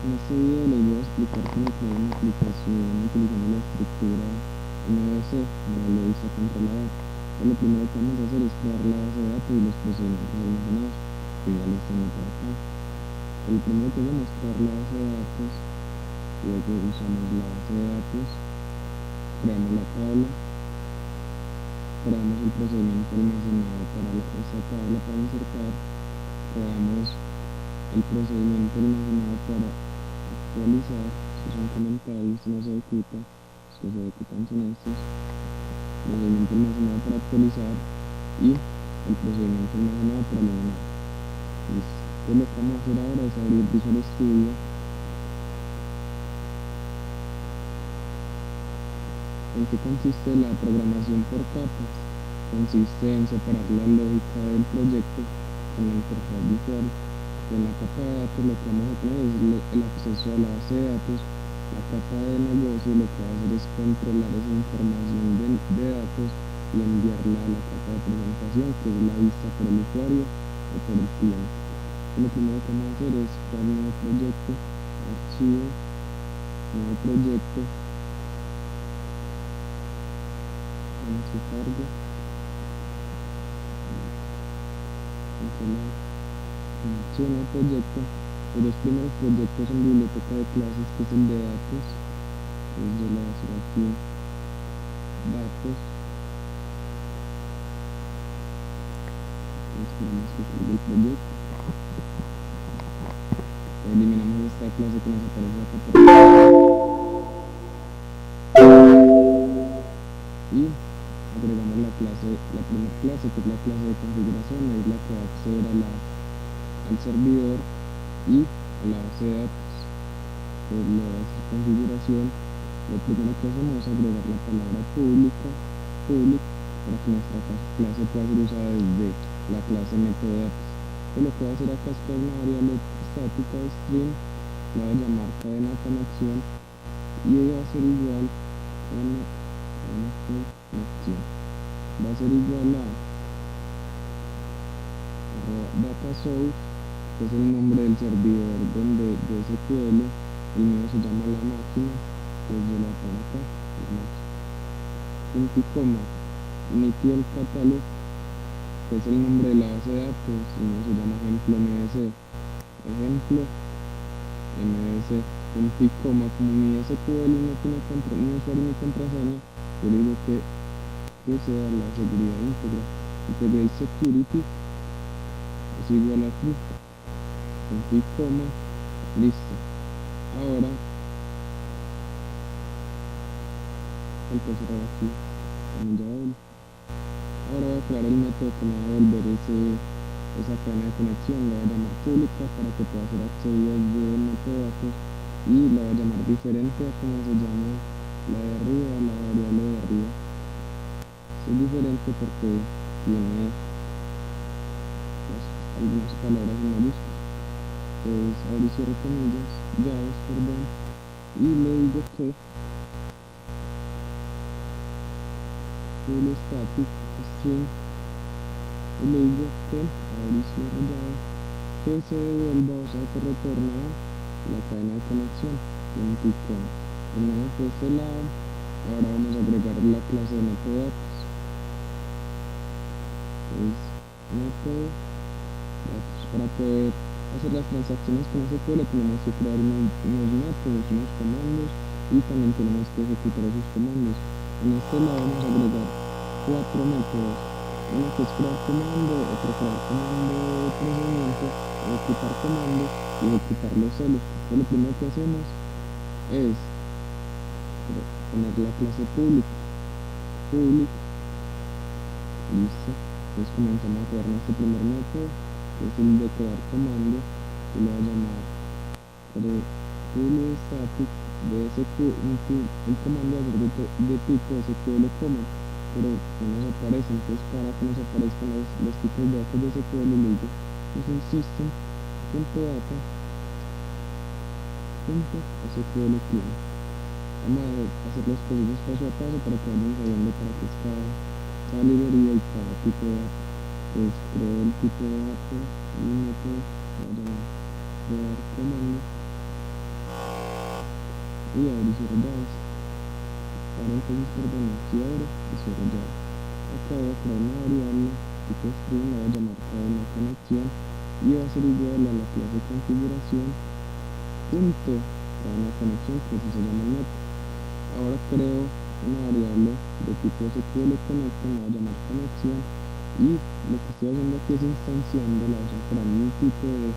En este video les voy a explicar cómo crear una aplicación utilizando la estructura MVC, modelo de vista controlador. Lo primero que vamos a hacer es crear la base de datos y los procedimientos almacenados, que ya los tengo por acá. Lo primero que hacemos es crear la base de datos, luego usamos la base de datos, creamos la tabla, creamos el procedimiento almacenado para esta tabla para insertar, creamos el procedimiento almacenado para actualizar, estos son comentarios, no se ejecuta, los que se ejecutan son estos, procedimiento almacenado para actualizar y el procedimiento almacenado para eliminar. Listo. Entonces lo que vamos a hacer ahora es abrir Visual Studio. ¿En qué consiste la programación por capas? Consiste en separar la lógica del proyecto con la interfaz visual. En la capa de datos lo que vamos a tener es el acceso a la base de datos. La capa de negocio lo que va a hacer es controlar esa información de datos y enviarla a la capa de presentación, que es la vista por el usuario o por el cliente. Lo primero que vamos a hacer es crear un nuevo proyecto, archivo, nuevo proyecto, vamos a cargo, cancelar, archivo, nuevo proyecto. Los dos primeros proyectos son biblioteca de clases, que es el de datos, entonces yo le voy a hacer aquí datos, esperamos que cargue el proyecto. Eliminamos esta clase que nos aparece acá por y agregamos la primera clase, que es la clase de configuración, es la que va a acceder al servidor y a la base de datos. Pues le va a hacer configuración. Lo primero que hacemos es agregar la palabra public, para que nuestra clase pueda ser usada desde la clase método de datos. Pues lo que va a hacer acá es crear una variable estática de string, la va a llamar cadena de conexión y va a ser igual va a ser igual a data source, que es el nombre del servidor de SQL. El mío se llama la máquina, pues yo la pongo acá, la máquina, punto y coma, inicio el catálogo, que es el nombre de la base de datos. El mío se llama ejemplo MVC, ejemplo MVC, punto y coma. Como mi SQL no tiene ni usuario ni contraseña, yo digo que sea la seguridad íntegra. Integrate security es igual a aquí, punto y coma, listo. Ahora falta cerrar aquí con llave. Ahora voy a crear el método que me va a devolver esa cadena de conexión. La voy a llamar pública para que pueda ser accedida desde el método de datos y la voy a llamar diferente a como se llama la de arriba, la variable de arriba. Es diferente porque tiene algunas palabras en mayúsculas. Entonces ahora cierro comillas, llaves, perdón, y le digo que full static string, y le digo que ahora cierro llave, que se devuelva, o sea que retorna la cadena de conexión, punto y coma. Terminamos por este lado. Ahora vamos a agregar la clase de método de datos. Método datos. Para poder hacer las transacciones con SQL tenemos que crear unos métodos, unos comandos, y también tenemos que ejecutar esos comandos. En este lado vamos a agregar 4 métodos, uno que es crear comando, otro crear comando de procedimiento, ejecutar comando y ejecutar los celos. Entonces lo primero que hacemos es poner la clase public, listo. Entonces comenzamos a crear nuestro primer método, que es el de crear comando, que lo voy a llamar public static de SQL. El comando va a ser de tipo SQL command, pero no nos aparece. Entonces para que nos aparezcan los tipos de datos de SQL, le digo es el system.data.SQL client. Vamos a hacer los procesos paso a paso para que vayan sabiendo para qué es cada librería y cada tipo de dato. Pues creo el tipo de dato y método, voy a llamar crear comando, y abro y cierro llaves. Ahora entonces, perdón, si abro y cierro llaves. Acá voy a crear una variable tipo string, la voy a llamar cadena conexión y va a ser igual a la clase configuración punto cadena conexión, que así se llama el método. Ahora creo una variable de tipo SQL connect, la voy a llamar conexión, y lo que estoy haciendo aquí es instanciando la versión para un tipo de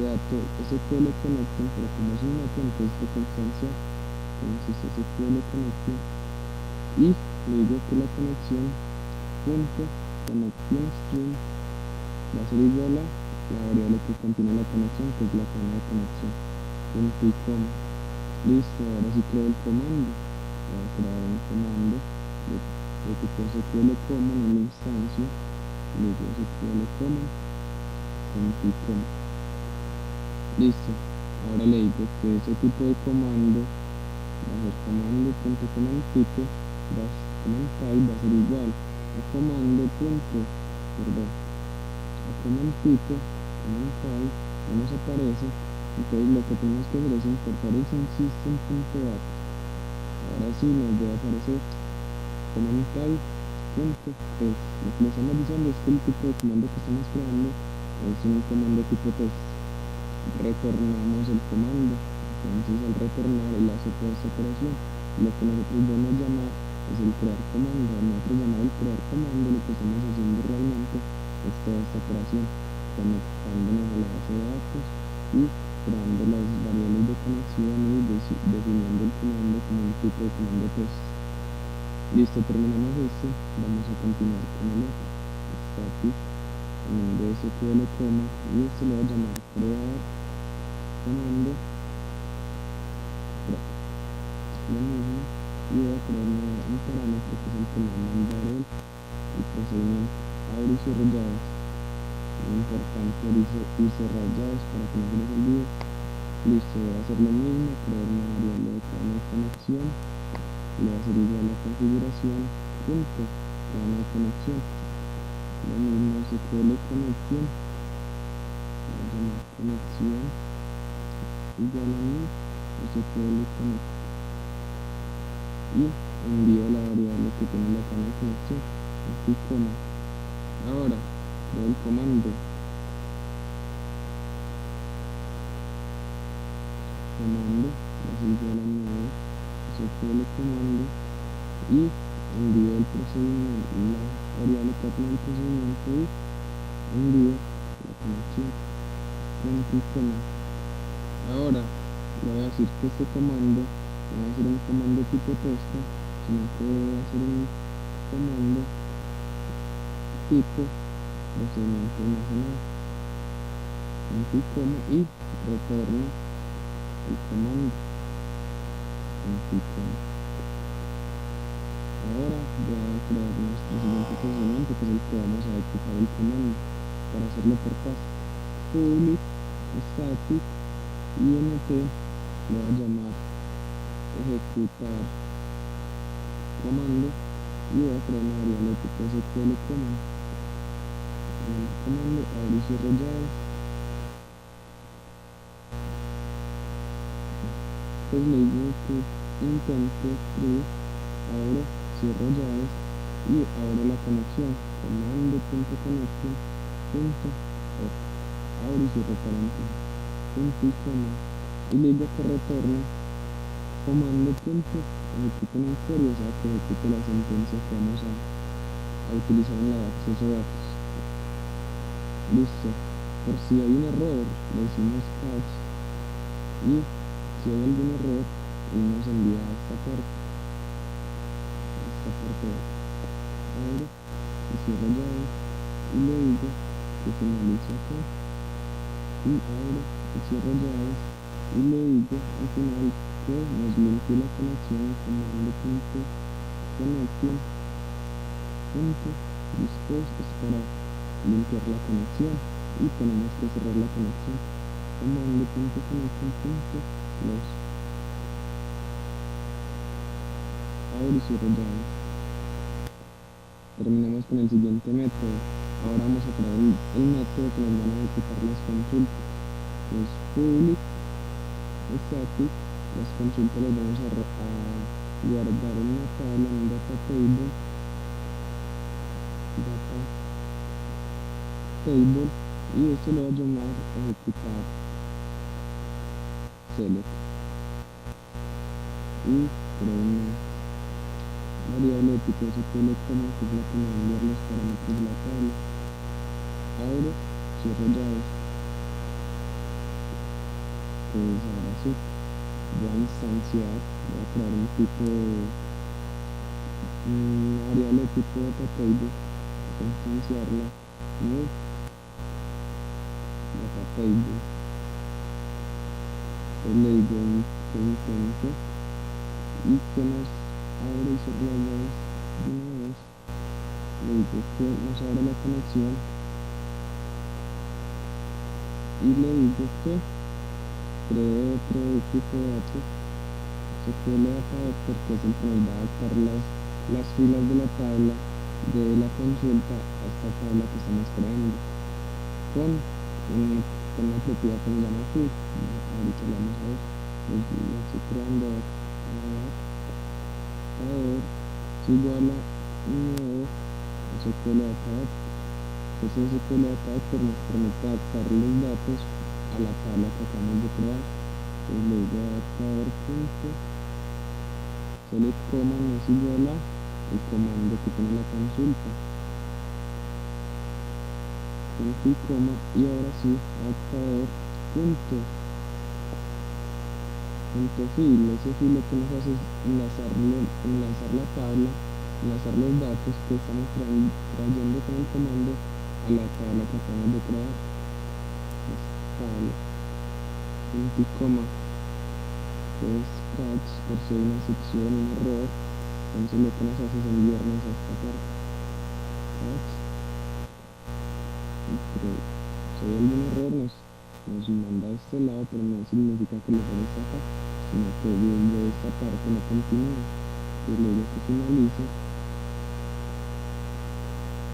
dato SQL connection, pero como es un método, entonces esta instancia entonces SQL connection, y le digo que la conexión punto connection string va a ser igual a la variable que contiene la conexión, que es la cadena de conexión, punto y coma. Listo, ahora sí creo el comando. Voy a crear un comando de tipo SQL common en la instancia, le digo SQL common, punto y coma. Listo, ahora le digo que ese tipo de comando va a ser comando punto command tipo, command type va a ser igual a comando punto, perdón, a command tipo, command type, no nos aparece. Entonces lo que tenemos que hacer es importar el system.out. Ahora sí nos debe aparecer command type punto test. Lo que le estamos diciendo es que el tipo de comando que estamos creando es un comando tipo test. Retornamos el comando. Entonces al retornar él hace toda esta operación. Lo que nosotros debemos llamar es el crear comando. Al nosotros llamar el crear comando, lo que estamos haciendo realmente es toda esta operación, conectándonos a la base de datos y creando las variables de conexión y definiendo el comando como un tipo de comando test. Listo, terminamos esto. Vamos a continuar con el otro static también de SQL coma, y este lo voy a llamar crear comando, lo mismo, y voy a crear un parámetro que es el que me va a mandar el procedimiento. Abro y cierro llaves. Es importante abrir y cerrar llaves para que no se les olvide. Listo, voy a hacer lo mismo, crear una variable de cadena de conexión, le va a ser igual a la configuración punto cadena de conexión, lo mismo SQL conexión, voy a llamar conexión igual a mi SQL connect, y envío la variable que tiene la cadena de conexión, así como. Ahora creo el comando va a ser igual a nuevo SQL comando, y envío el procedimiento, la variable que tiene el procedimiento, y envío la conexión, punto y coma. Ahora le voy a decir que este comando no va a ser un comando tipo texto, sino que va a ser un comando tipo procedimiento imaginado, punto y coma, y retorno el comando, punto y coma. Ahora voy a crear nuestro siguiente procedimiento, que es el que vamos a ejecutar el comando. Para hacerlo por paso, public static int, le voy a llamar ejecutar comando, y voy a crear una variable tipo SQL command. En el comando abro y cierro llaves. Pues le digo que intento escribir, abro, cierro llaves y abro la conexión, comando.connection punto off, abro y cierro paréntesis, punto y coma, y le digo que retorne comando punto ejecute una query, o sea que ejecute la sentencia que vamos a utilizar en la de acceso a datos. Listo, por si hay un error le decimos catch, y si hay algún error él nos envía a esta parte abro y cierro llaves, y le digo que finalice acá, y abro y cierro llaves, y le digo al final que nos limpie la conexión, comando.connection punto dispose es para limpiar la conexión, y tenemos que cerrar la conexión, comando.connection punto close, abro y cierro llaves. Terminemos con el siguiente método. Ahora vamos a crear el método que nos van a ejecutar las consultas, que es public static las consultas las vamos a guardar en una tabla, en un data table, y esto lo va a llamar ejecutar select, y por una variable de tipo SQL como que es la que me va a enviar los parámetros de la tabla. Abro, cierro llaves. Pues ahora sí, voy a instanciar, voy a crear un tipo de una variable de tipo data table, voy a instanciarla, new data table, pues le digo que intento y que nos abre y cierra las llaves de una vez, le digo que nos abre la conexión y le digo que cree otro tipo de datos SQL data vector, que es el que nos va a adaptar las filas de la tabla de la consulta a esta tabla que estamos creando con una propiedad que se llama feed. Ahorita la vamos a ver, la estoy creando es igual a nuevo SQL data vector. Entonces SQL data vector nos permite adaptar los datos a la tabla que acabamos de crear. Entonces le digo adaptador punto select command es igual a el comando que tiene la consulta, punto y coma, y ahora sí adaptador punto fill. Ese fill lo que nos hace es enlazar la tabla, enlazar los datos que estamos trayendo con el comando a la tabla que acabamos de crear. Tabla, punto y coma, pues catch, por si hay una sección, un error, entonces lo que nos hace es enviarnos a esta parte, catch, pero si hay algún error nos manda a este lado, pero no significa que el error está acá, sino que desde esta parte no continúa. Entonces le digo que finalice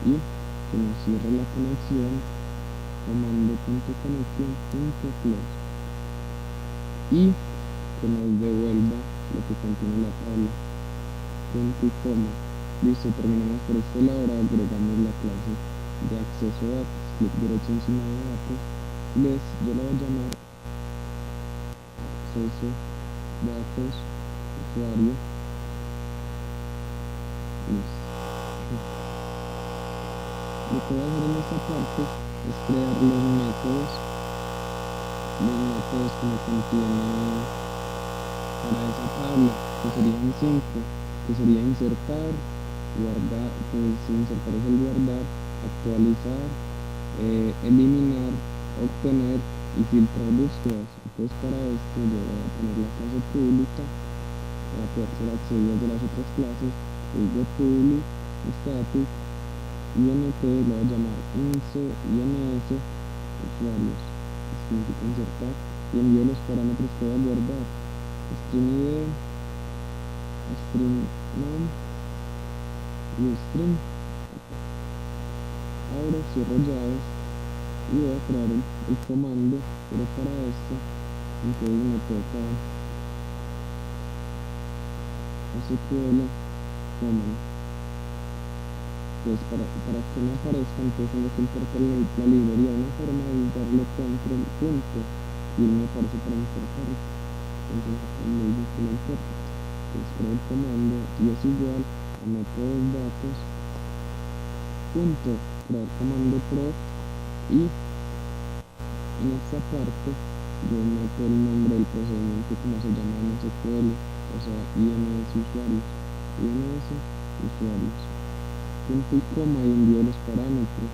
y que nos cierre la conexión, comando.connection.close, y que nos devuelva lo que contiene la tabla, punto y coma. Listo, terminamos por este lado. Ahora agregamos la clase de acceso a datos, clic derecho encima de datos, yo la voy a llamar acceso datos usuario. Listo. Lo que voy a hacer en esta parte es crear los métodos que me contiene para esa tabla, que serían 5, que sería insertar, guardar, pues insertar es el guardar, actualizar, eliminar, obtener y filtrar búsquedas. Entonces para esto yo voy a poner la clase pública para poder ser accedidas de las otras clases. Digo public static int, lo voy a llamar ins usuarios, que significa insertar, y envío los parámetros que voy a guardar, string id, string name y string. Abro, cierro llaves y voy a crear el comando, pero para esto entonces me toca SQL command. Entonces para que me aparezca, entonces tengo que importar la librería. Una forma de darle control punto y él me aparece para importarlo. Entonces acá me dice que lo importa. Entonces creo el comando y es igual a métodos datos punto crear comando proc, y en esta parte yo meto el nombre del procedimiento como se llama en SQL, o sea INS usuarios, punto y coma, y envío los parámetros.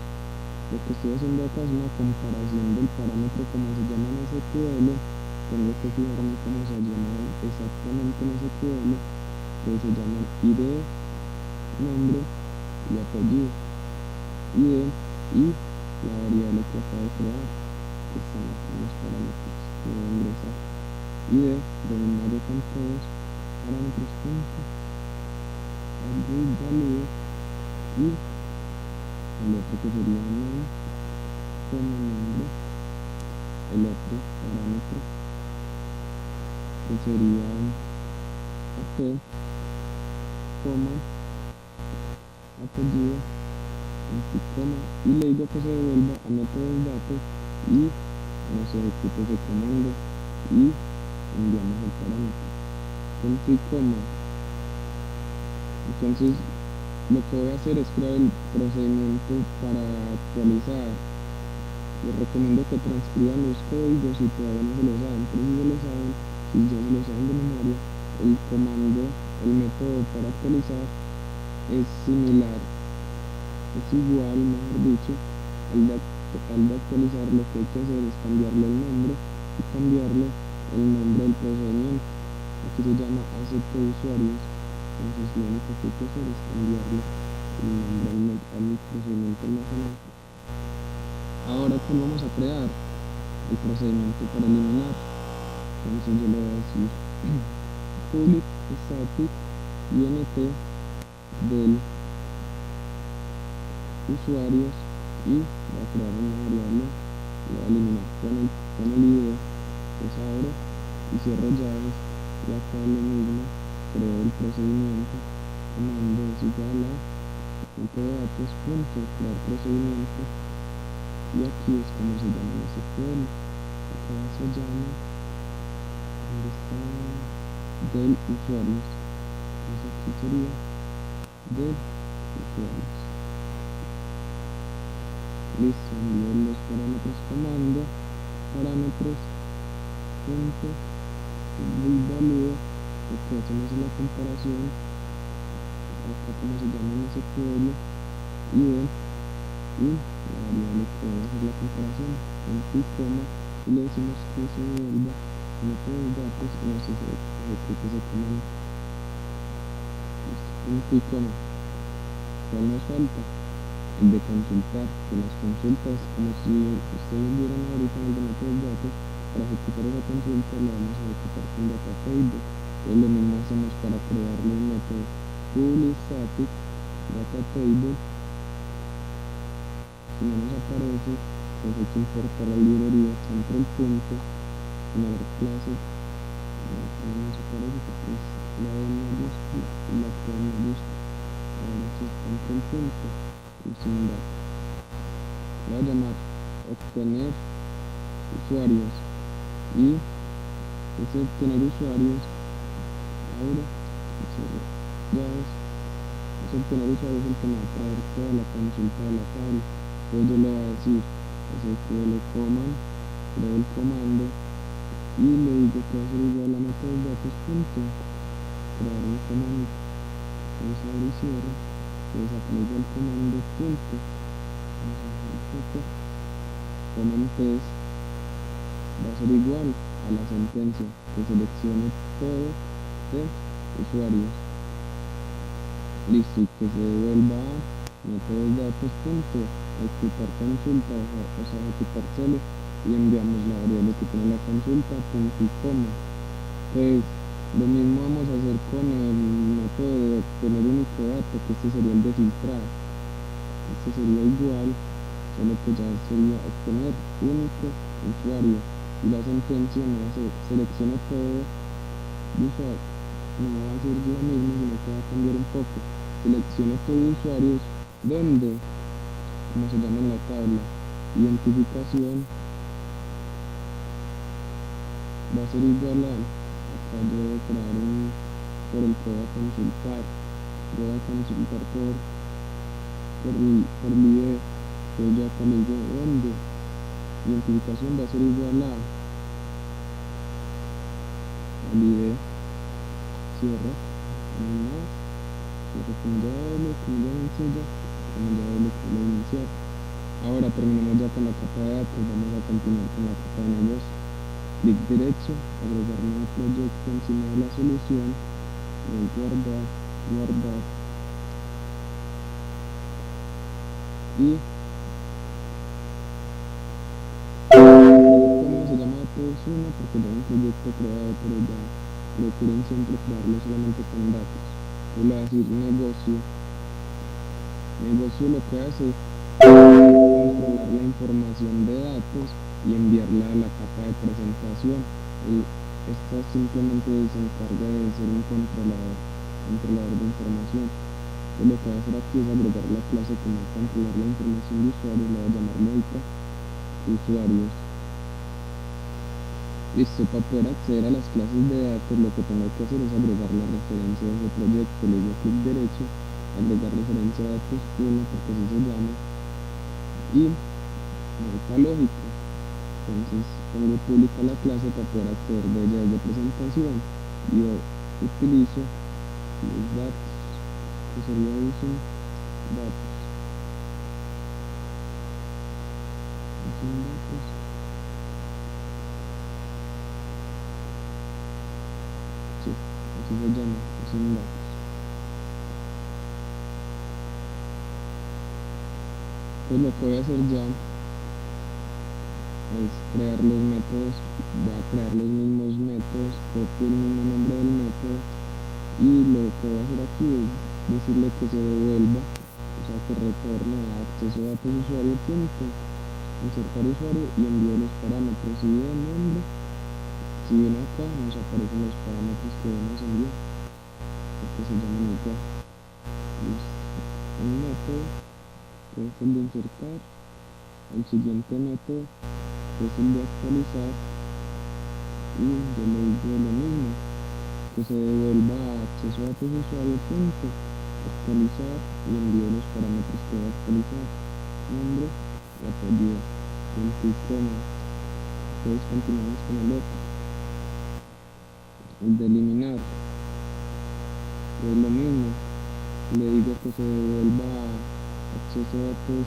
Lo que estoy haciendo acá es una comparación del parámetro como se llama en SQL. Tengo que fijarme cómo se llama exactamente en SQL, que se llaman ID, nombre y apellido, ID y la variable que acabo de crear, que están aquí en los parámetros que voy a ingresar, ID de binario con todos, parámetros punto, update value, y el otro que sería name como nombre, el otro parámetro que sería AP, coma, apellido, coma, y le digo que se devuelva a métodos datos y nos ejecute ese comando y enviamos el parámetro, punto y coma. Entonces lo que voy a hacer es crear el procedimiento para actualizar. Les recomiendo que transcriban los códigos si todavía no se lo saben, pero si se lo saben, si ya se lo saben de memoria, el comando, el método para actualizar es similar, es igual, mejor dicho, al de actualizar. Lo que hay que hacer es cambiarle el nombre y cambiarle el nombre del procedimiento. Aquí se llama acepto de usuarios, entonces lo único que hay que hacer es cambiarle el nombre al procedimiento almacenado. Ahora que vamos a crear el procedimiento para eliminar, entonces yo le voy a decir public static int del usuarios y voy a crear una variable, lo voy a eliminar con el id, pues abro y cierro llaves, y acá lo mismo, creo el procedimiento, comando es igual a punto de datos, punto, crear procedimiento, y aquí es como se llama el SQL, acá se llama, ¿dónde está? Del usuarios, entonces aquí sería del usuarios. Listo, envío los parámetros comando, parámetros, punto, y value, lo que hacemos es la comparación, acá como se llama en SQL, y del, y la variable que voy a hacer la comparación, punto y coma, y le decimos que se devuelva método de datos y nos ejecute ese comando. Punto y coma. ¿Cuál nos falta? El de consultar, que las consultas, como si ustedes vieran ahorita en el de métodos de datos, para ejecutar esa consulta la vamos a ejecutar con data table. Entonces lo mismo hacemos para crearle un método public static data table. Si no nos aparece, pues hay que importar la librería control punto, poner clase, no nos aparece porque es la de mayúscula y la que de mayúscula. Ahora sí, control punto y sin datos. Voy a llamar obtener usuarios y ese obtener usuarios, ahora llaves, ese obtener usuarios es el que me va a traer toda la consulta de la tabla. Entonces yo le voy a decir SQL command, creo el comando y le digo que va a ser igual a métodos datos punto, crear un comando, entonces abre y cierra, entonces acá le digo el comando punto, command test va a ser igual a la sentencia, que seleccione todo de usuarios, listo, y que se devuelva a métodos datos punto, ejecutar consulta, o sea ejecutar select, y enviamos la variable que tiene la consulta, punto y coma. Pues lo mismo vamos a hacer con el método de obtener único dato, que este sería el de filtrar, este sería igual, solo que ya sería obtener único usuario, y la sentencia no va a ser selecciona todo de usuario, no va a ser lo mismo, sino que va a cambiar un poco, selecciona todo de usuarios, donde, como se llama en la tabla, identificación va a ser igual a, acá yo voy a crear un, por el que voy a consultar por el ID, entonces ya acá le digo donde, identificación va a ser igual a, al ID, cierro, no, cierro con llave sencilla, con llave que lo iniciar. Ahora terminamos ya con la capa de datos, vamos a continuar con la capa de negocio. Clic derecho, agregar nuevo proyecto encima de la solución, guardar, y ¿cómo se llama datos 1? Porque ya hay un proyecto creado, pero ya procuren siempre crearlo solamente con datos. Yo le voy a decir negocio lo que hace es controlar la información de datos y enviarla a la capa de presentación. Esta simplemente se encarga de ser un controlador de información. Entonces, lo que voy a hacer aquí es agregar la clase que me va a controlar la información de usuario, la voy a llamar lógica usuarios. Listo, para poder acceder a las clases de datos, lo que tengo que hacer es agregar la referencia de ese proyecto. Le doy clic derecho, agregar referencia de datos 1, porque así se llama, y lógica lógica. Entonces pongo publica la clase para poder acceder de ella desde presentación. Yo utilizo los datos, que sería uso datos. Sí, así se llama, uso datos. Pues lo que voy a hacer ya es crear los métodos, voy a crear los mismos métodos, copio el mismo nombre del método, y lo que voy a hacer aquí es decirle que se devuelva, o sea que retorne a acceso a datos usuario punto, insertar usuario y envío los parámetros. Si viene el nombre, si viene acá nos aparecen los parámetros que debemos enviar, porque se llaman igual. Un método que es el de insertar, el siguiente método que es el de actualizar, y yo le digo lo mismo, que se devuelva a acceso a datos usuario punto, actualizar y envío los parámetros que va a actualizar, nombre y apellido, punto y coma. Entonces continuamos con el otro, el de eliminar, es lo mismo, le digo que se devuelva a acceso a datos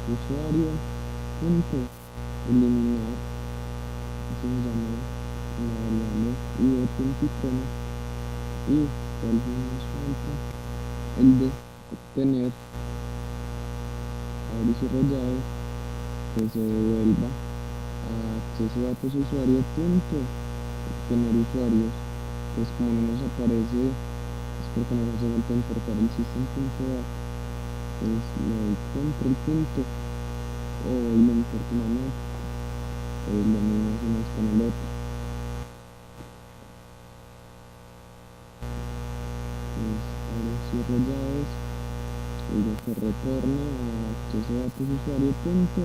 usuario punto, eliminar, así se llama la variable id punto y coma, y tal vez nos falta el de obtener, abrir y cerrar, que se devuelva a acceso a datos usuario punto, obtener usuarios. Pues como no nos aparece, es porque nos hace falta importar el system.dat, pues le doy control punto o lo importo manual. Pues lo mismo hacemos con el otro. Pues ahora cierro llaves, digo que retorne a acceso a datos usuario punto,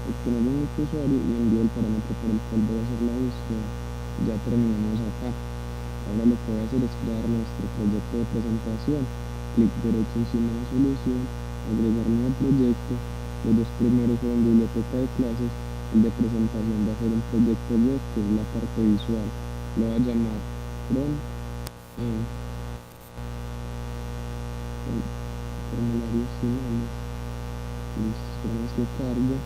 obtener un único usuario y envío el parámetro por el cual voy a hacer la búsqueda. Ya terminamos acá. Ahora lo que voy a hacer es crear nuestro proyecto de presentación. Clic derecho encima de solución, agregar nuevo proyecto. Los dos primeros fueron biblioteca de clases. El de presentación va a ser un proyecto web, que es la parte visual. Lo voy a llamar from formularios finales. Listo, esperamos que cargue.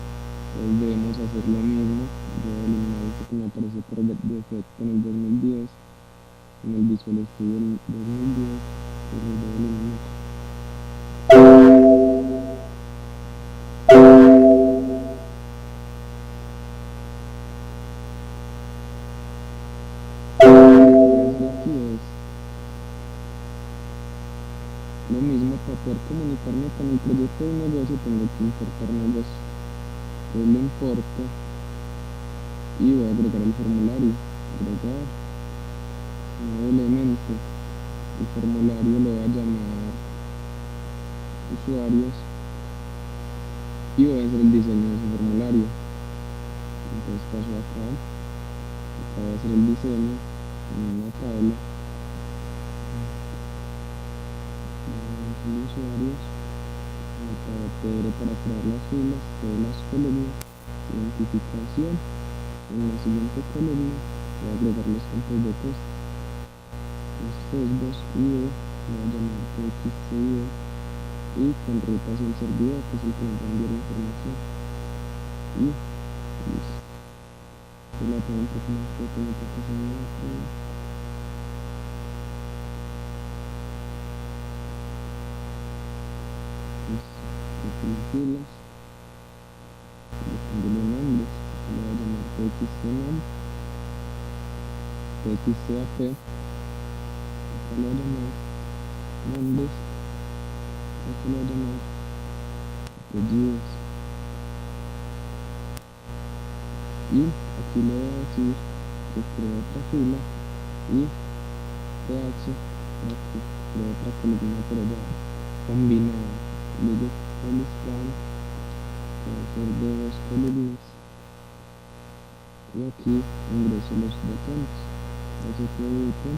Pues debemos hacer lo mismo. Yo voy a eliminar esto que me apareció por defecto en el 2010, en el Visual Studio del 2010, pues lo voy a eliminar. Aquí es lo mismo, para poder comunicarme con el proyecto de negocio tengo que importar negocio. Entonces lo importo y voy a agregar el formulario, agregar nuevo elemento. El formulario lo voy a llamar usuarios y voy a hacer el diseño de ese formulario. Entonces paso acá voy a hacer el diseño en una tabla de usuarios, una tabla TR para crear las filas, todas las columnas, identificación. En la siguiente columna voy a agregar los campos de texto, los sesgos IE, voy a llamar TXTIE, y con ruta hacia el servidor, que es el que nos va a enviar la información. Y listo. Yo la pongo un poco más pequeña para que se muestre. Las filas, le pongo los nombres, le voy a llamar TXTNOM, TXTAP, acá le voy a llamar nombres, acá le voy a llamar apellidos, y aquí le voy a decir que cree otra fila y PH para que cree otra columna, pero ya combinada. Luego el span puede ser de dos columnas y aquí ingreso los botones. Ese que botón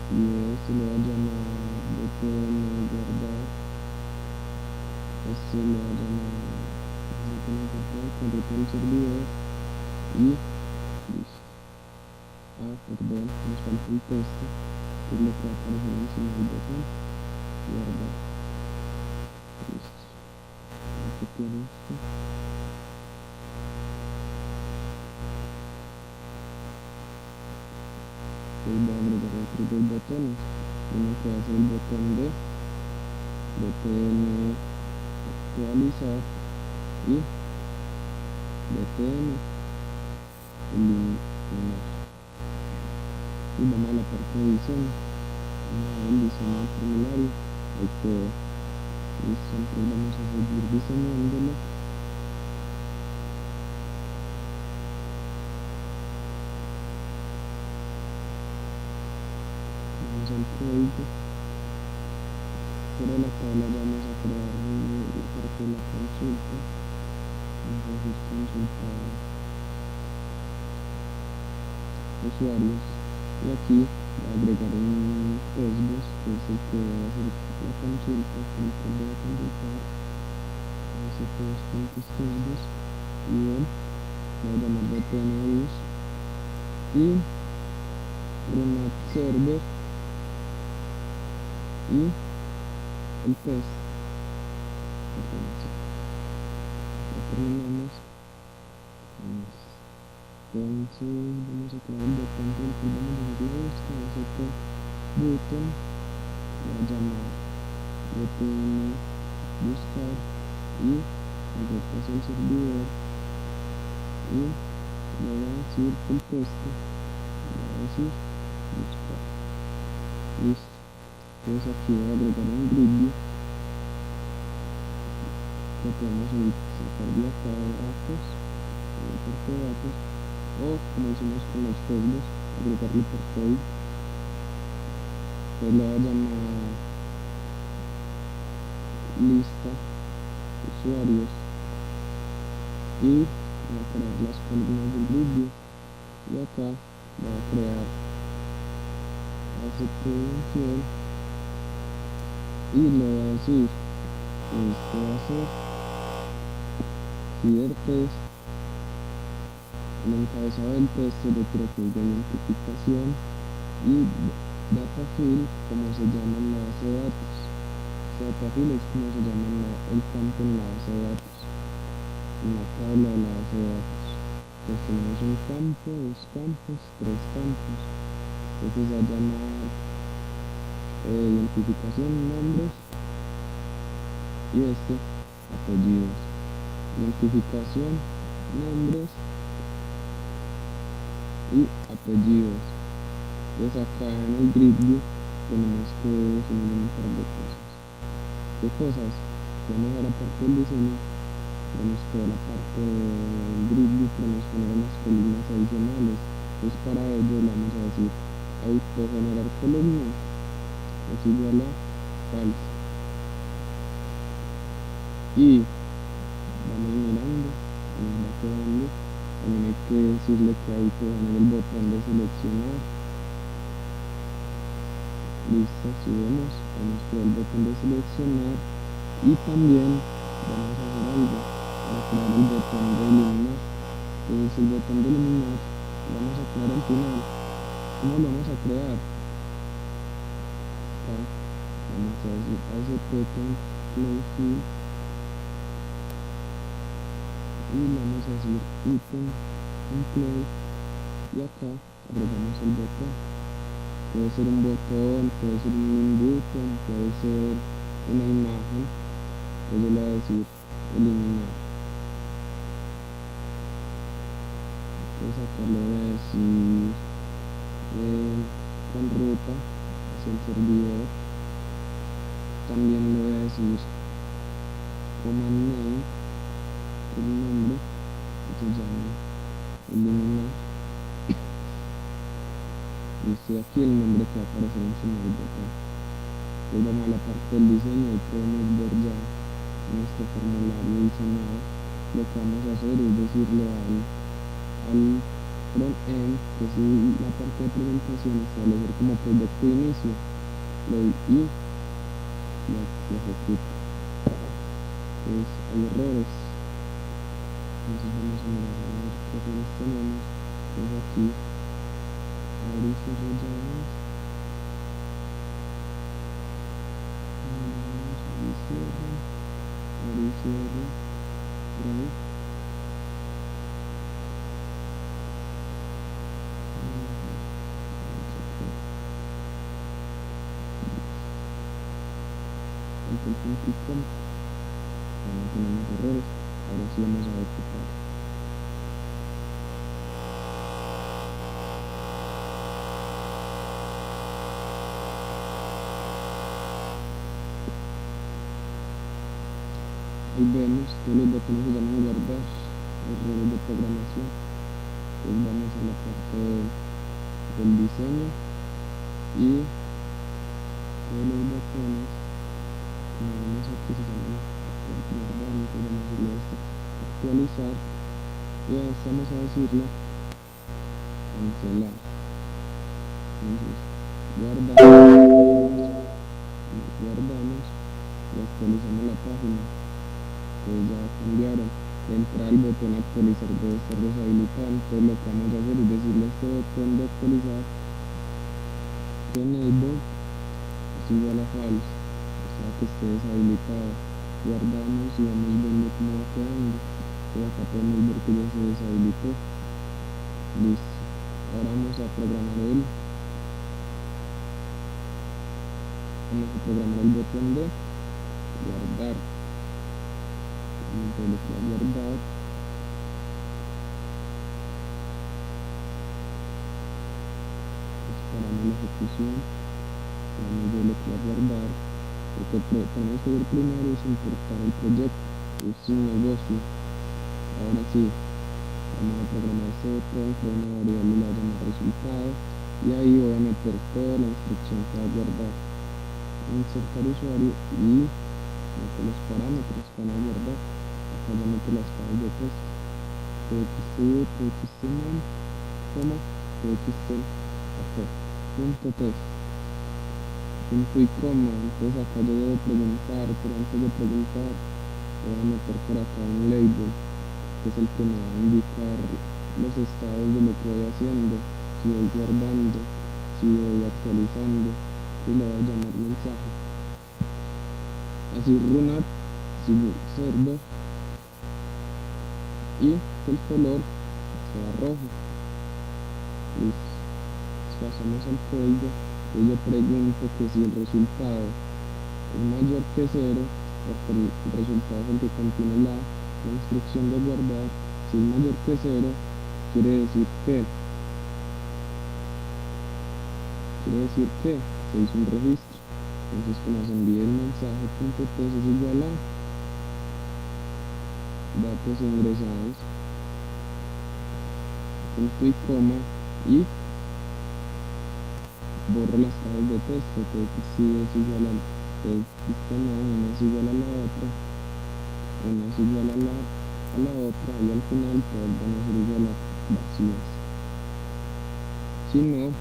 y este le va a llamar botón guardar. Este le va a llamar botón guardar, completar el servidor y listo. Perdón, nos falta el texto, que es lo que va a aparecer encima del botón guardar. Listo. Voy a copiar esto. Voy a agregar otros dos botones. Uno que va a ser el botón de btn actualizar y btn eliminar. Y vamos a la parte de diseño. El diseño del formulario. Ahí quedó. Listo, entonces vamos a seguir diseñándolo. Vamos al código. Pero la tabla vamos a crear para que la consulta. Vamos a decir consulta usuarios. Y aquí voy a agregar un testbus, que es el que va a hacer la consulta, que el que voy a consultar. Vamos a hacer testbus y él voy a llamar btnbus y remote server y el test. Ya terminamos. Entonces vamos a crear el botón del que vamos a hacer la búsqueda. Vamos a hacer button, voy a llamar btn buscar y el paso al servidor y le voy a decir el texto, le voy a decir buscar. Listo. Entonces aquí voy a agregar un grid view que podemos sacar de acá de datos, de datos, o como hicimos con los códigos, agregarle por código. Pues le voy a llamar lista usuarios y voy a crear las columnas del grid view y acá voy a crear credencial y le voy a decir este va a ser CiberTest. El encabezado del texto yo creo que es de identificación y datafield como se llama en la base de datos. Datafield es como se llama el campo en la base de datos, en la tabla de la base de datos. Entonces tenemos un campo, dos campos, tres campos. Entonces va a llamar identificación, nombres y apellidos. Identificación, nombres y apellidos. Entonces acá en el grid view tenemos que definir un par de cosas. ¿Qué cosas? Vamos a la parte del diseño. Tenemos que la parte del grid view podemos poner unas columnas adicionales. Entonces para ello le vamos a decir autogenerar columna es igual a false. Y vamos mirando, nos va quedando. También hay que decirle que hay que poner el botón de seleccionar. Listo, si vemos, vamos por el botón de seleccionar y también vamos a hacer algo para crear el botón de eliminar. Entonces el botón de eliminar lo vamos a crear al final. ¿Cómo lo vamos a crear? Acá vamos a decir ASP template field y le vamos a decir item template y acá agregamos el botón. Puede ser un botón, puede ser un botón, puede ser una imagen. Entonces le voy a decir eliminar. Entonces acá le voy a decir con ruta hacia el servidor. También le voy a decir command name, el nombre que se llama eliminar. Listo, y aquí el nombre que va a aparecer encima del botón. Entonces vamos a la parte del diseño y podemos ver ya nuestro formulario diseñado. Lo que vamos a hacer es decirle al front-end, que es la parte de presentación, establecer como proyecto de inicio, le doy y lo ejecuto. Entonces hay errores, entonces vamos a mirar a ver qué errores tenemos. Entonces aquí abrir y cerrar llaves, abrir y cierra, abrir y cierra, por ahí. Entonces, no tenemos errores. Ahora sí vamos a ejecutar. Ahí vemos que los botones se llaman guardar errores de programación. Entonces vamos a la parte del diseño y todos los botones, como vemos aquí, se llaman guardar. Entonces vamos a decirle esto, actualizar, y a esto vamos a decirle cancelar. Entonces guardamos y actualizamos la página. Entonces ya cambiaron. De entrada el botón actualizar debe estar deshabilitado. Entonces lo que vamos a hacer es decirle a este botón de actualizar que enable es igual a false, o sea que esté deshabilitado. Guardamos y vamos viendo cómo va quedando. Entonces acá podemos ver que ya se deshabilitó. Listo. Ahora vamos a programar el botón de guardar. Vamos a guardar. Esperamos la ejecución. Vamos a bloquear guardar. Porque tenemos que ver primero es importar el proyecto. Es un negocio. Ahora sí, vamos a programar este botón con una variable la llamar resultado. Y ahí voy a meter toda la instrucción que va a guardar. Insertar usuario y meto los parámetros que van a guardar. Acá ya meto las claves de texto. txtd, txtmon, coma, txtel, punto text, punto y coma. Entonces acá yo debo preguntar, pero antes de preguntar voy a meter por acá un label, que es el que me va a indicar los estados de lo que voy haciendo, si voy guardando, si voy actualizando, y le voy a llamar mensaje. Así run app, server, y el color sea rojo. Listo. Pasamos al código y yo pregunto que si el resultado es mayor que 0, porque el resultado es el que contiene la instrucción de guardar. Si es mayor que 0, quiere decir que se hizo un registro. Entonces que nos envíe el mensaje .text es igual a datos ingresados, punto y coma, y borro las claves de texto, que si es igual a una es igual a la otra, una es igual a la otra, y al final todas van a ser igual a vacías. Si no,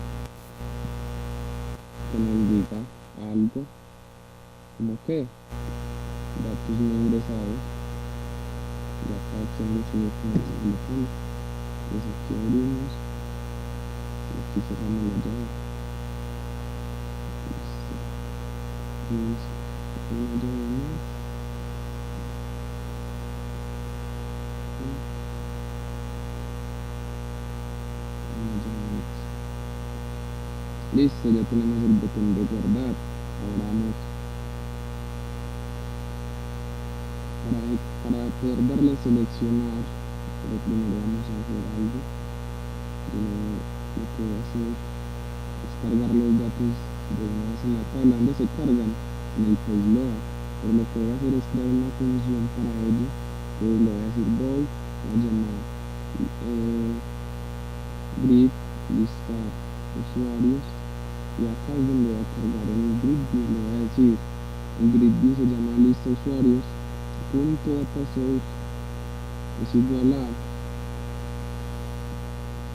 que nos diga algo como que datos no ingresados, y acá tenemos un botón. Entonces aquí abrimos y aquí cerramos la llave. Listo. Una llave más. Una llave más. Listo, ya tenemos el botón de guardar. Ahora vamos para poder darle a seleccionar, pero primero vamos a hacer algo. Primero lo que voy a hacer es cargar los datos de una vez en la tabla. ¿Dónde se cargan? En el postload. Pero lo que voy a hacer es crear una función para ello. Entonces le voy a decir voy a llamar grid listar usuarios, y acá es donde va a cargar el grid view. Le voy a decir, el grid view se llama lista usuarios punto data source es igual a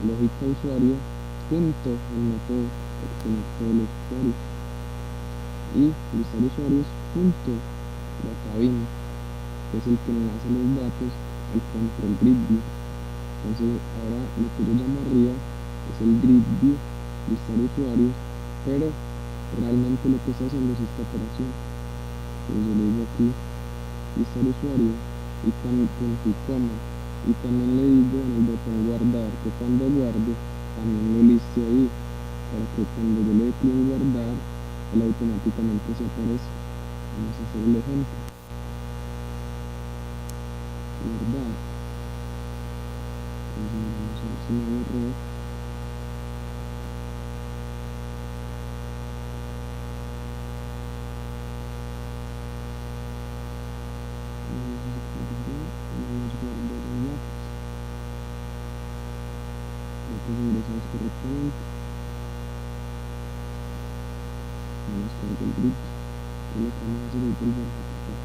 lógica usuario punto el método obtener todos los usuarios, y listar usuarios punto databin, que es el que enlaza los datos al control grid view. Entonces ahora lo que yo llamo arriba es el grid view listar usuarios, pero realmente lo que está haciendo es esta operación. Entonces yo le digo aquí listar usuario y también punto y coma, y también le digo en el botón guardar que cuando guarde también lo liste ahí, para que cuando yo le dé clic en guardar él automáticamente se aparece. Vamos a hacer el ejemplo. Guardar. Entonces vamos a ver si me borró. Vamos a guardar en lápiz. Entonces ingresamos correctamente. Vamos a cargar el grid. Y lo que vamos a hacer es volver a ejecutar.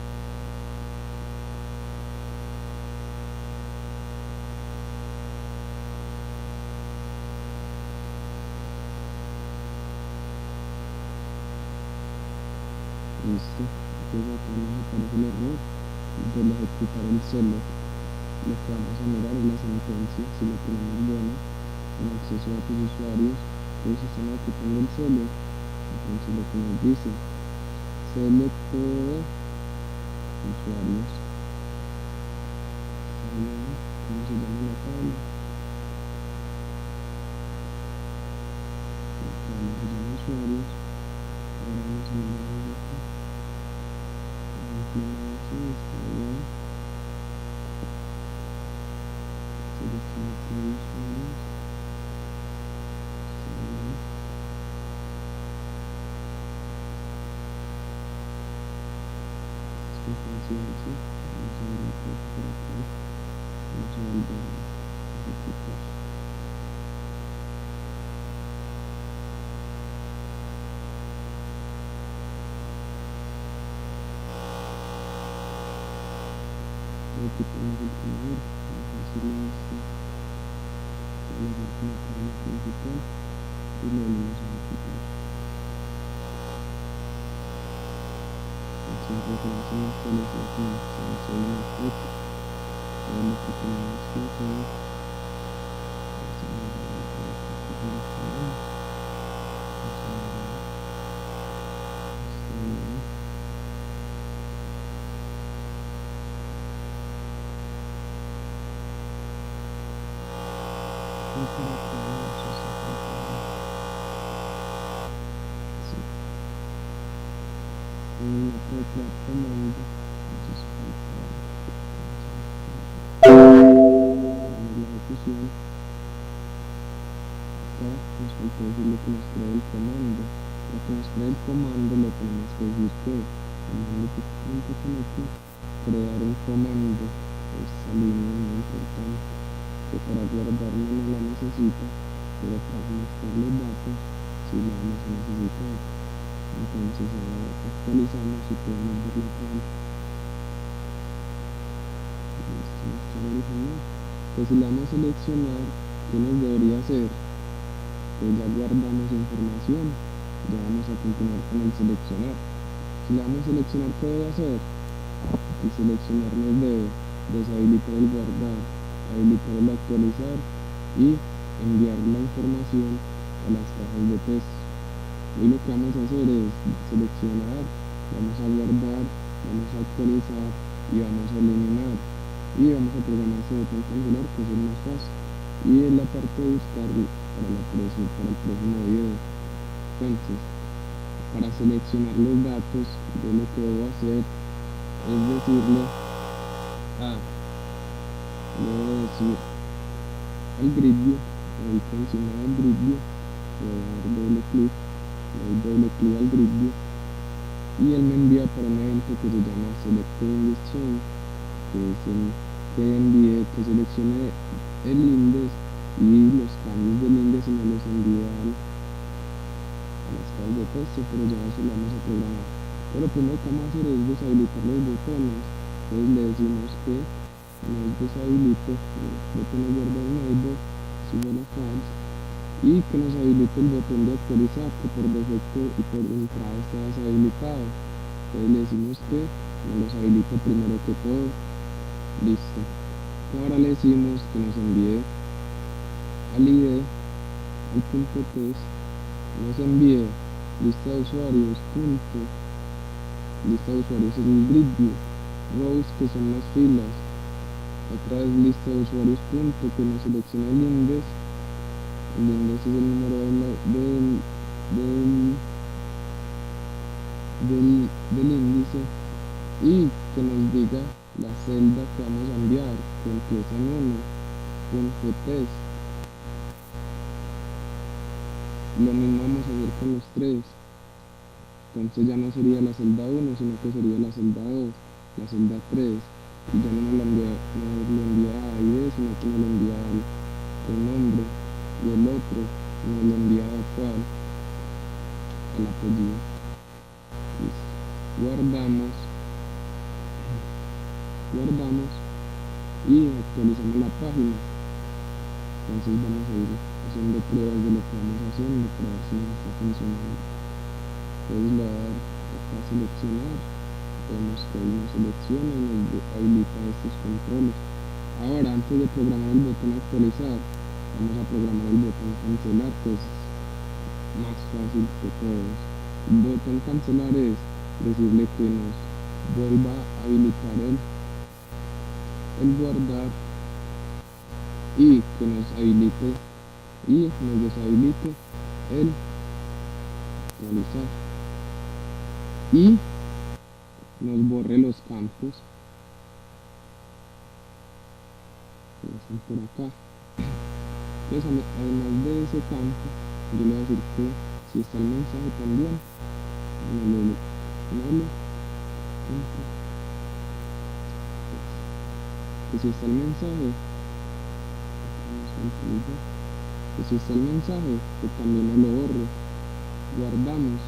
Listo. Entonces acá nos aparece el error de ejecutar el celo. Lo que vamos a mirar es la sentencia, si lo tenemos bueno, en acceso a datos usuarios. Entonces estamos ejecutando el celo. Entonces lo que nos dice select todo usuarios, ¿cómo se llama la tabla? La tabla se llama usuarios. Ahora vamos a mirar acá, implementación, está bien, selecciona todo usuarios, está bien. Conciencia, vamos a ver un poco por acá, vamos a volver a ejecutar. Ejecutamos el primer, vamos a decirle esto, vamos a ver cómo tabla principal y lo volvemos a ejecutar. Siempre que hacemos actualización, se ve una foto. Ahora lo que tenemos que hacer es una propia comando. Entonces la ejecución. Acá nos falta decir lo que nos trae el comando. Lo que nos trae el comando lo tenemos que decir que comando.connect, crear un comando. Esta línea es muy importante, que para guardarlo no la necesita, pero para mostrar los datos sí la vamos a necesitar. Entonces ahora actualizamos y podemos ver la tabla. Pues si la vamos a seleccionar, ¿qué nos debería hacer? Pues ya guardamos información, ya vamos a continuar con el seleccionar. Si la vamos a seleccionar, ¿qué debe hacer? Y seleccionar nos debe deshabilitar el guardar, habilitar el actualizar y enviar la información a las cajas de texto. Y lo que vamos a hacer es seleccionar, vamos a guardar, vamos a actualizar y vamos a eliminar. Y vamos a programar ese botón cancelar, que es el más fácil. Y en la parte de buscar para el próximo video. Entonces, para seleccionar los datos, yo lo que debo hacer es decirle debo decir al grid view, ahorita encima del grid view, le voy a dar doble clic, le doy doble clic al grid view y él me envía para un evento que se llama select index change, que es el que envíe, que seleccione el index y los cambios del index y me los envía estados de texto, pero ya eso lo vamos a programar. Pero lo primero que vamos a hacer es deshabilitar los botones. Entonces le decimos que nos deshabilite el botón de guardar enable, si fuera false, y que nos habilite el botón de actualizar, que por defecto y por entrada está deshabilitado. Entonces le decimos que nos los habilite primero que todo. Listo. Ahora le decimos que nos envíe al ID, al punto test, nos envíe lista de usuarios, punto, lista de usuarios es el grid view, rows que son las filas, otra vez lista de usuarios, punto, que nos seleccione el index es el número del índice, y que nos diga la celda que vamos a enviar, que empieza en 1, punto test. Lo mismo vamos a hacer con los 3. Entonces ya no sería la celda 1, sino que sería la celda 2, la celda 3. Y ya no nos lo envía a ID, sino que nos lo envía el nombre. Y el otro nos lo envía a cual, al apellido. Listo. Guardamos y actualizamos la página. Entonces vamos a ir haciendo pruebas de lo que vamos haciendo para ver si nos está funcionando. Entonces le voy a dar acá a seleccionar, vemos que ahí nos selecciona y nos habilita estos controles. Ahora, antes de programar el botón actualizar, vamos a programar el botón cancelar, que es más fácil que todos. El botón cancelar es decirle que nos vuelva a habilitar el guardar, y que nos habilite y nos deshabilite el actualizar, y nos borre los campos que están por acá. Entonces, además de ese campo, yo le voy a decir que si está el mensaje también, que si está el mensaje, que también no lo borre. Guardamos,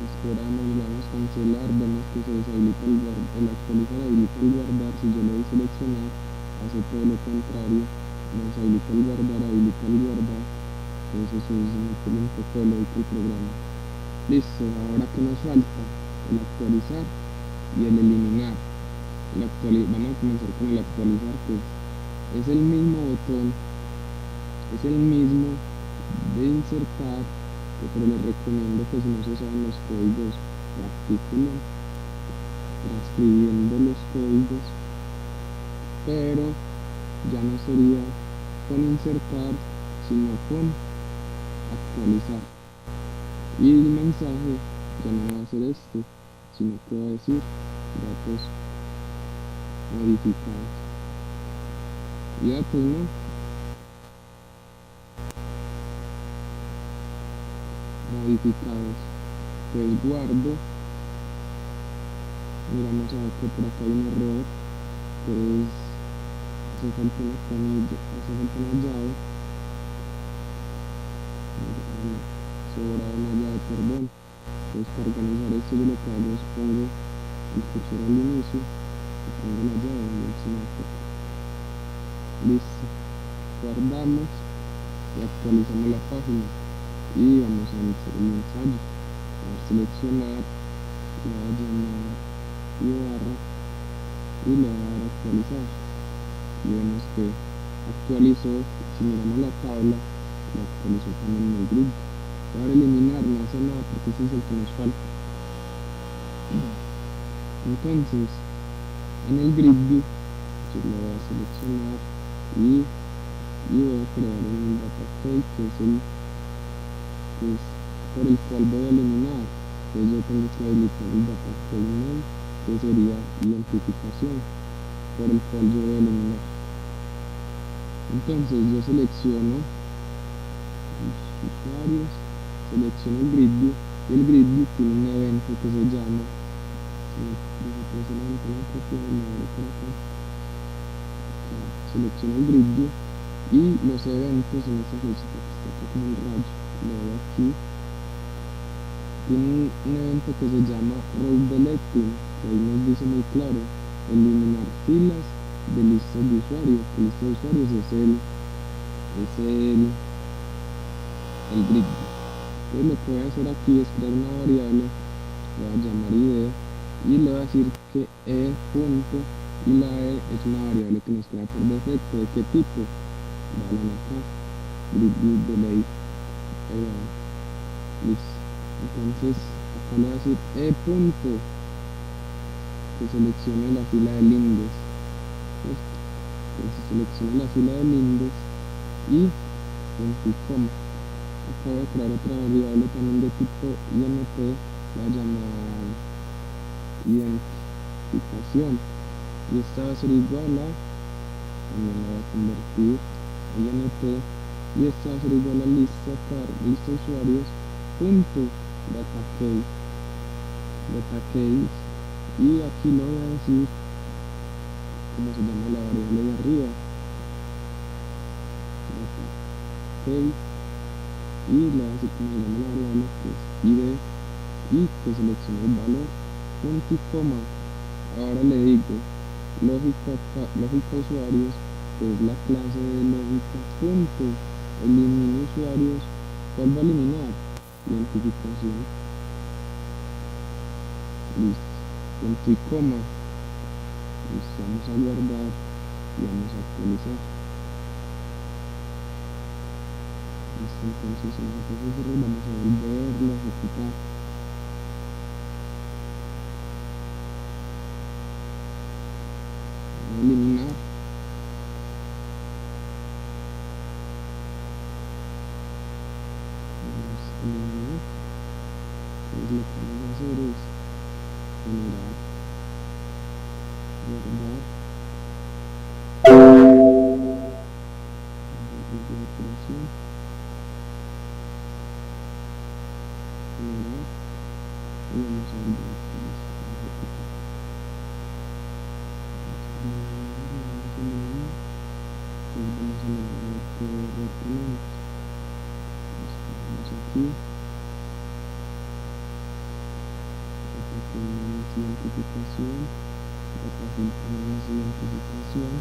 esperamos, le damos a cancelar, vemos que se deshabilita el actualizar, habilita el guardar. Si yo le doy seleccionar, hace todo lo contrario, nos habilita el guardar, habilita el guardar. Entonces eso es un poco de lógica el programa. Listo, ahora que nos falta el actualizar y el eliminar. Vamos a comenzar con el actualizar, que es el mismo botón, es el mismo de insertar, pero les recomiendo que si no se saben los códigos, practíquenlo transcribiendo los códigos, pero ya no sería con insertar, sino con actualizar. Y el mensaje ya no va a ser este, sino que va a decir datos modificados. Y datos no. Modificados. Pues guardo. Miramos a ver que por acá hay un error. Pues hace falta una llave. Sobra una llave, perdón. Pues para organizar esto yo lo que hago es pongo el cursor al inicio y pongo la llave en el semáforo. Listo. Guardamos y actualizamos la página. Y vamos a iniciar el ensayo. Vamos a seleccionar, le voy a llamar ibarra y le voy a dar a actualizar. Y vemos que actualizó. Si miramos la tabla, la actualizó también en el grid. Ahora eliminar no hace nada porque ese es el que nos falta. Entonces, en el grid view, yo lo voy a seleccionar y voy a crear un data type que es por el cual voy a eliminar. Entonces yo tengo que habilitar el data type name, que sería identificación, por el cual yo voy a eliminar. Entonces yo selecciono los usuarios, selecciono el grid view, y el grid view tiene un evento que se llama selecciono el grid view Y los eventos en esta flechita que está acá como el rayo, lo veo aquí, tiene un evento que se llama Row Deleting, que ahí nos dice muy claro, eliminar filas de listas de usuarios, que lista de usuarios es el grid. Entonces lo que voy a hacer aquí es crear una variable, le voy a llamar id y le voy a decir que e punto, y la e es una variable que nos crea por defecto. ¿De qué tipo? Valen acá, grid delay, ahí va, listo. Entonces acá le voy a decir e punto, que seleccione la fila del index. Entonces seleccione la fila del index y punto y coma. Acá voy a crear otra variable también de tipo int, la voy a llamar identificación, y esta va a ser igual a, también la voy a convertir a int, y esta va a ser igual a lista de usuarios punto data case, y aquí le voy a decir cómo se llama la variable de arriba, data case, y le voy a decir cómo se llama la variable, que es id, y que seleccione el valor, punto y coma. Ahora le digo lógica usuarios, que es la clase de lógica, punto, elimine usuarios. ¿Cuál va a eliminar? Identificación. Listo, punto y coma. Listo, vamos a guardar y vamos a actualizar. Listo, entonces en la fase de cerrar vamos a volverlo a ejecutar. Voy a eliminar. Vamos a eliminar. Entonces lo que vamos a hacer es generar, guardar, operación, generar, y vamos a volver a ejecutar. Vamos a mirar qué error tenemos. Vamos aquí, acá tenemos identificación, acá tenemos identificación,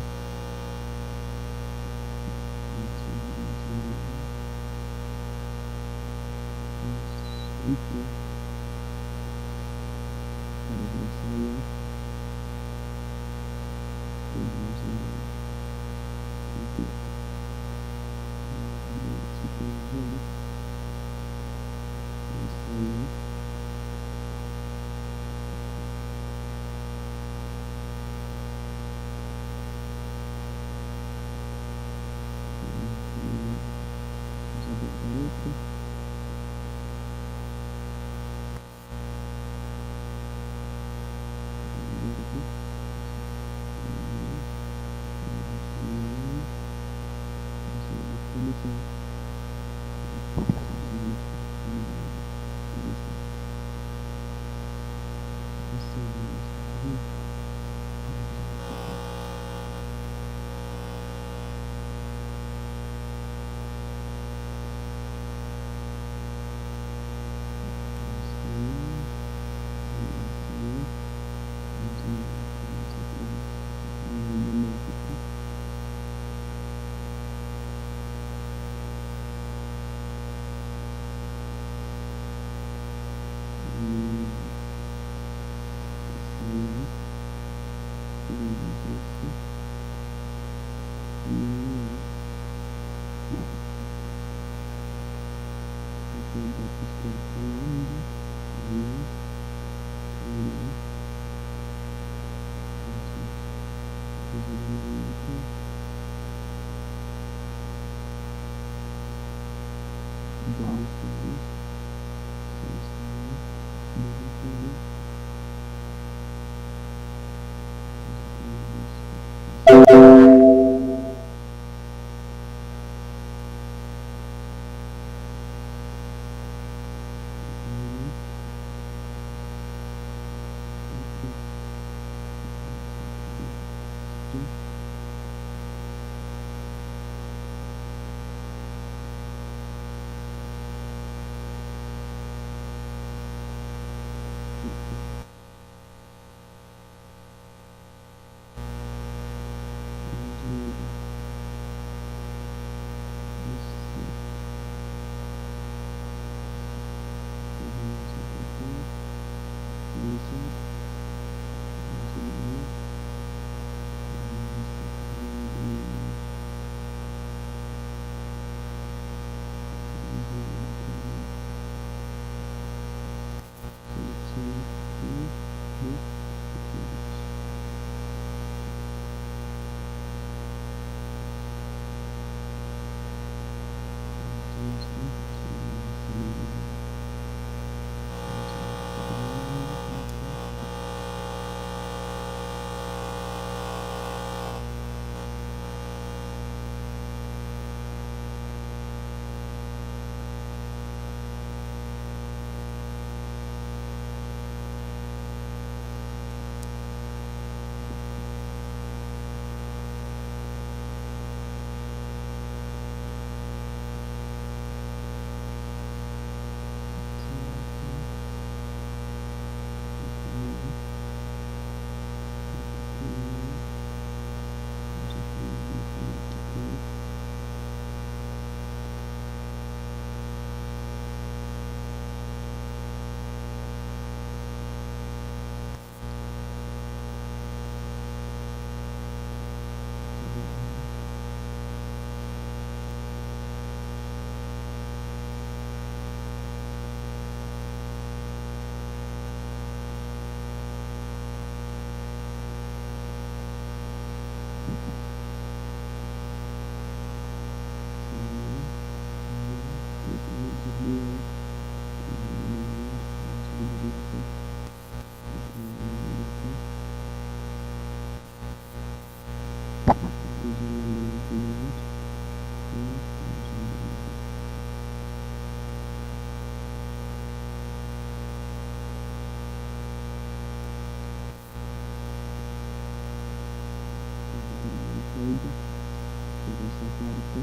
por esta parte,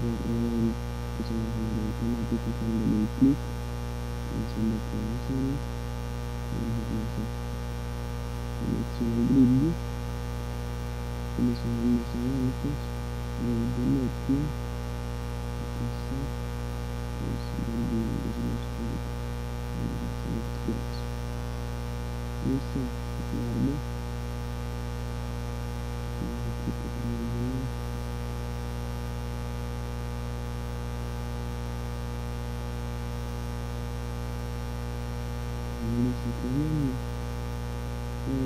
borro el que se me generó automático cuando le doy clic, eso lo puedo hacer, selecciono el grid, selecciono los eventos, el lecture, acá está, listo, guardo. No está corriendo, pero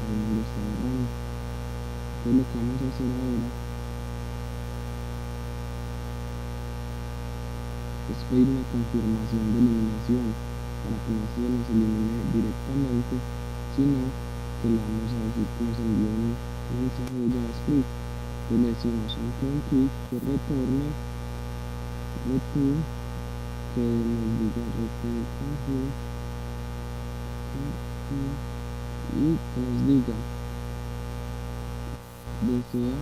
me lo está agarrando. Entonces lo que vamos a hacer ahora es pedir una confirmación de eliminación para que no se nos elimine directamente, sino que le vamos a decir que nos envíe un mensaje de JavaScript. Le decimos un click que retorne return, que nos diga return y que nos diga desea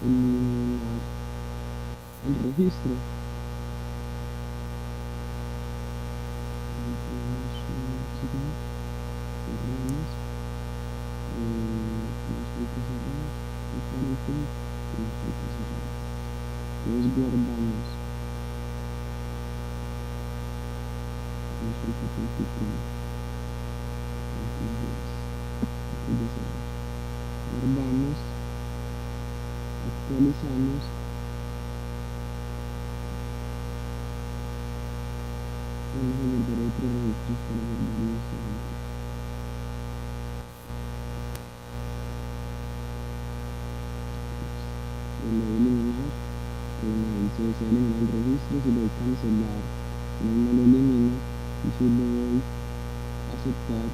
eliminar el registro. Entonces guardamos guardamos, actualizamos, vamos a guardar otros registros para guardarlos le voy a eliminar, que me dice desea eliminar el registro. Si le doy cancelar no me lo elimina, y si le doy aceptar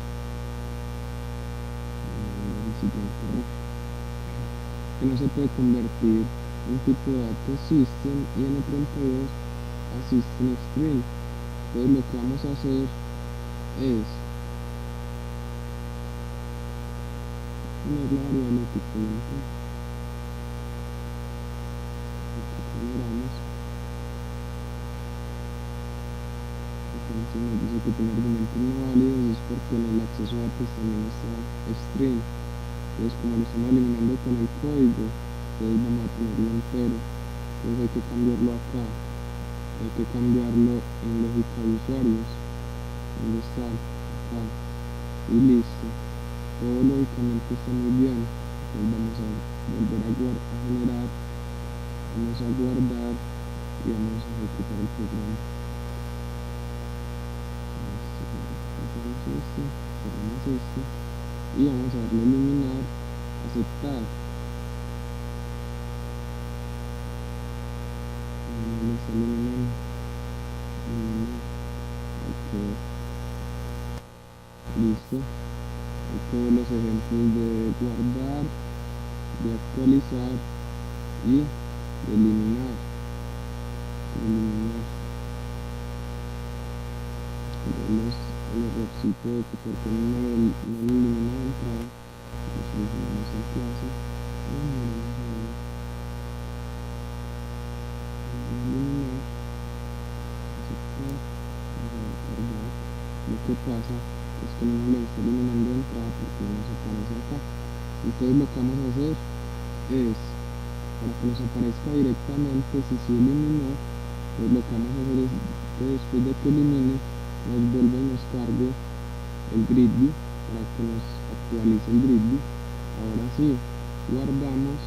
que no se puede convertir un tipo de datos system y n32 a system string. Entonces lo que vamos a hacer es poner la variable tipo int, entonces nos dice que tiene argumentos no válidos, es porque en el acceso a datos también está string. Entonces como lo estamos eliminando con el código, entonces vamos a tenerlo entero, entonces hay que cambiarlo acá, hay que cambiarlo en lógica de usuarios, donde está, acá, y listo, todo lógicamente está muy bien. Entonces vamos a volver a generar, vamos a guardar y vamos a ejecutar el programa. Cerramos esto y vamos a darle eliminar, aceptar. No está eliminando, okay. Listo, hay todos los ejemplos de guardar, de actualizar y de eliminar. El errorcito de que porque no eliminó la entrada, lo solucionamos en clase. Eliminar, aceptar, guardar. Lo que pasa es que no le está eliminando la entrada porque no nos aparece acá. Entonces lo que vamos a hacer es, para que nos aparezca directamente si se eliminó, pues lo que vamos a hacer es que después de que elimine nos vuelve y nos cargue el grid view para que nos actualice el grid view. Ahora sí, guardamos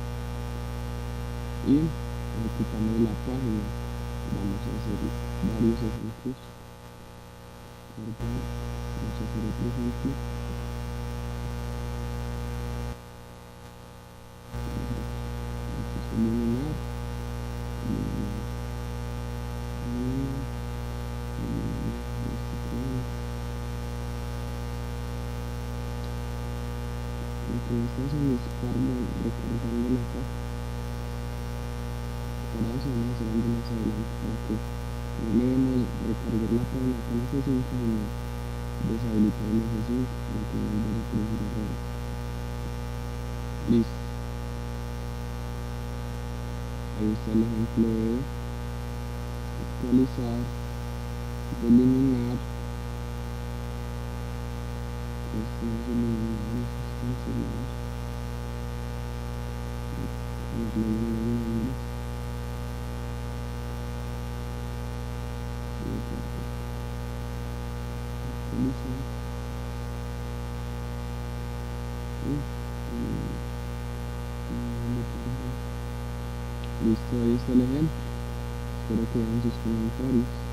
y ejecutamos la página. Vamos a hacer varios ejemplos. Guardar, hacer otro ejemplo. Entonces, eliminar, eliminar, eliminar, eliminar este programa. Mientras estamos recargando la página, para eso vamos a hacer algo más adelante, para que no le demos recargar la página con F5, sino deshabilitar el F5 para que no vaya a producir errores. Listo. Ahí está el ejemplo de actualizar, de eliminar. Esto no es eliminar, esto es cancelar. Ponerle bien los nombres. Actualizar. Listo, ahí está el ejemplo. Espero que vean sus comentarios.